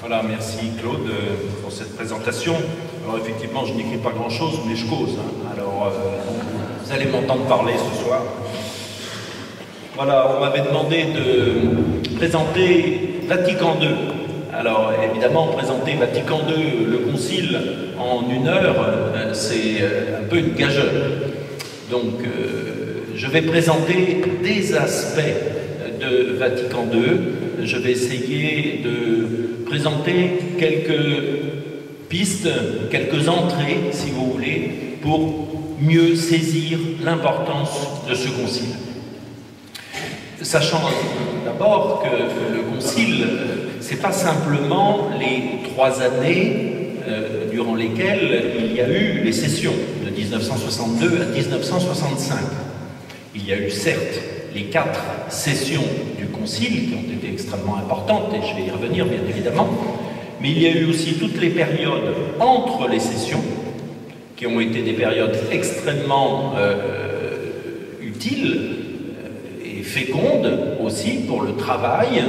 Voilà, merci Claude pour cette présentation. Alors effectivement, je n'écris pas grand-chose, mais je cause. Alors, vous allez m'entendre parler ce soir. Voilà, on m'avait demandé de présenter Vatican II. Alors évidemment, présenter Vatican II, le concile, en 1 heure, c'est un peu une gageure. Donc, je vais présenter des aspects de Vatican II. Je vais essayer de présenter quelques pistes, quelques entrées, si vous voulez, pour mieux saisir l'importance de ce concile. Sachant d'abord que le concile, c'est pas simplement les 3 années durant lesquelles il y a eu les sessions, de 1962 à 1965. Il y a eu certes les 4 sessions du concile qui ont été extrêmement importantes, et je vais y revenir bien évidemment, mais il y a eu aussi toutes les périodes entre les sessions, qui ont été des périodes extrêmement utiles et fécondes aussi pour le travail,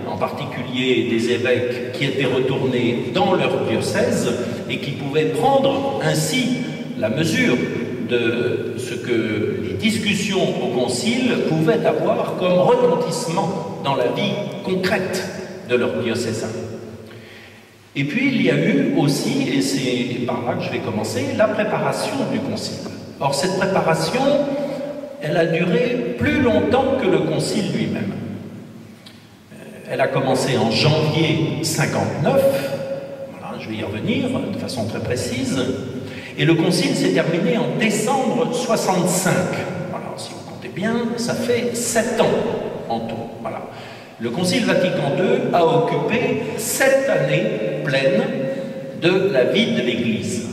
en particulier des évêques qui étaient retournés dans leur diocèse et qui pouvaient prendre ainsi la mesure de ce que les discussions au concile pouvaient avoir comme retentissement dans la vie concrète de leur diocésain. Et puis il y a eu aussi, et c'est par là que je vais commencer, la préparation du concile. Or cette préparation, elle a duré plus longtemps que le concile lui-même. Elle a commencé en janvier 59, voilà, je vais y revenir de façon très précise, et le concile s'est terminé en décembre 65. Voilà, si vous comptez bien, ça fait 7 ans en tout. Voilà. Le concile Vatican II a occupé 7 années pleines de la vie de l'Église.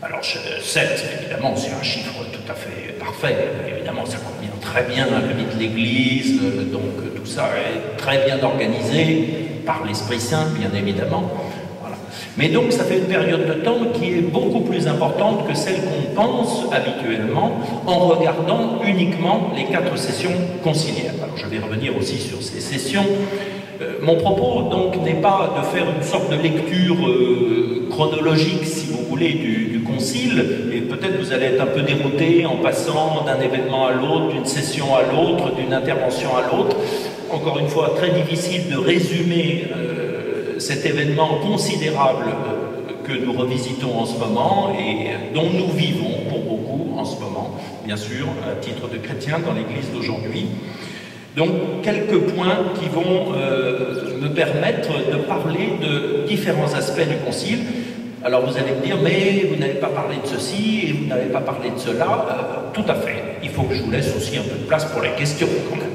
Alors 7, évidemment, c'est un chiffre tout à fait parfait. Évidemment, ça convient très bien à la vie de l'Église, donc tout ça est très bien organisé par l'Esprit Saint, bien évidemment. Voilà. Mais donc, ça fait une période de temps qui est beaucoup plus importante que celle qu'on pense habituellement en regardant uniquement les 4 sessions conciliaires. Alors, je vais revenir aussi sur ces sessions. Mon propos, donc, n'est pas de faire une sorte de lecture chronologique, si vous voulez, du concile, et peut-être vous allez être un peu dérouté en passant d'un événement à l'autre, d'une session à l'autre, d'une intervention à l'autre. Encore une fois, très difficile de résumer cet événement considérable que nous revisitons en ce moment et dont nous vivons pour beaucoup en ce moment, bien sûr, à titre de chrétien dans l'Église d'aujourd'hui. Donc, quelques points qui vont me permettre de parler de différents aspects du concile. Alors, vous allez me dire, mais vous n'avez pas parlé de ceci et vous n'avez pas parlé de cela. Tout à fait. Il faut que je vous laisse aussi un peu de place pour les questions, quand même.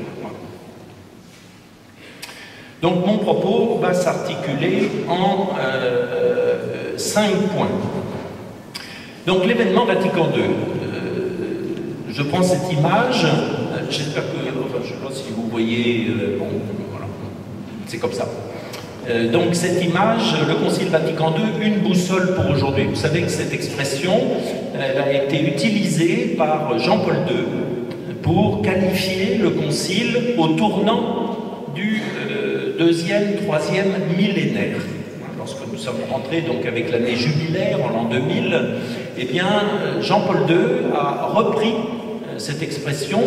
Donc, mon propos va s'articuler en 5 points. Donc, l'événement Vatican II. Je prends cette image. J'espère que, enfin, je ne sais pas si vous voyez, bon, voilà, c'est comme ça. Donc cette image, le Concile Vatican II, une boussole pour aujourd'hui. Vous savez que cette expression, elle a été utilisée par Jean-Paul II pour qualifier le Concile au tournant du 2e, 3e millénaire. Lorsque nous sommes rentrés donc avec l'année jubilaire en l'an 2000, eh bien Jean-Paul II a repris cette expression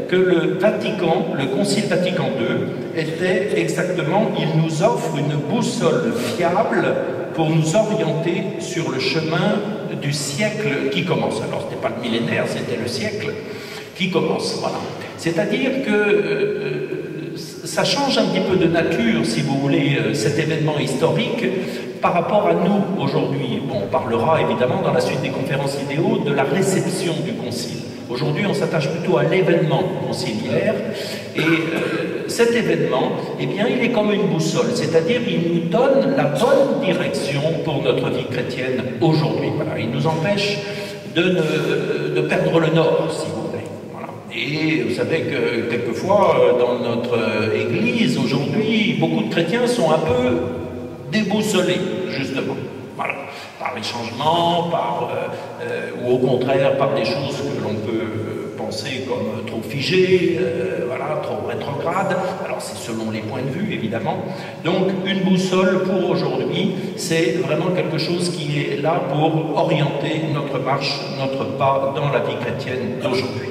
que le Vatican, le Concile Vatican II, était exactement, il nous offre une boussole fiable pour nous orienter sur le chemin du siècle qui commence. Alors, ce n'était pas le millénaire, c'était le siècle qui commence. Voilà. C'est-à-dire que ça change un petit peu de nature, si vous voulez, cet événement historique par rapport à nous aujourd'hui. Bon, on parlera évidemment dans la suite des conférences vidéo de la réception du Concile. Aujourd'hui, on s'attache plutôt à l'événement conciliaire et cet événement, eh bien, il est comme une boussole, c'est-à-dire il nous donne la bonne direction pour notre vie chrétienne aujourd'hui. Voilà, il nous empêche de perdre le nord, si vous voulez. Voilà. Et vous savez que quelquefois, dans notre Église aujourd'hui, beaucoup de chrétiens sont un peu déboussolés, justement. Voilà, par les changements, ou au contraire par des choses que l'on peut pensée comme trop figée, voilà, trop rétrograde. Alors c'est selon les points de vue, évidemment. Donc une boussole pour aujourd'hui, c'est vraiment quelque chose qui est là pour orienter notre marche, notre pas dans la vie chrétienne d'aujourd'hui.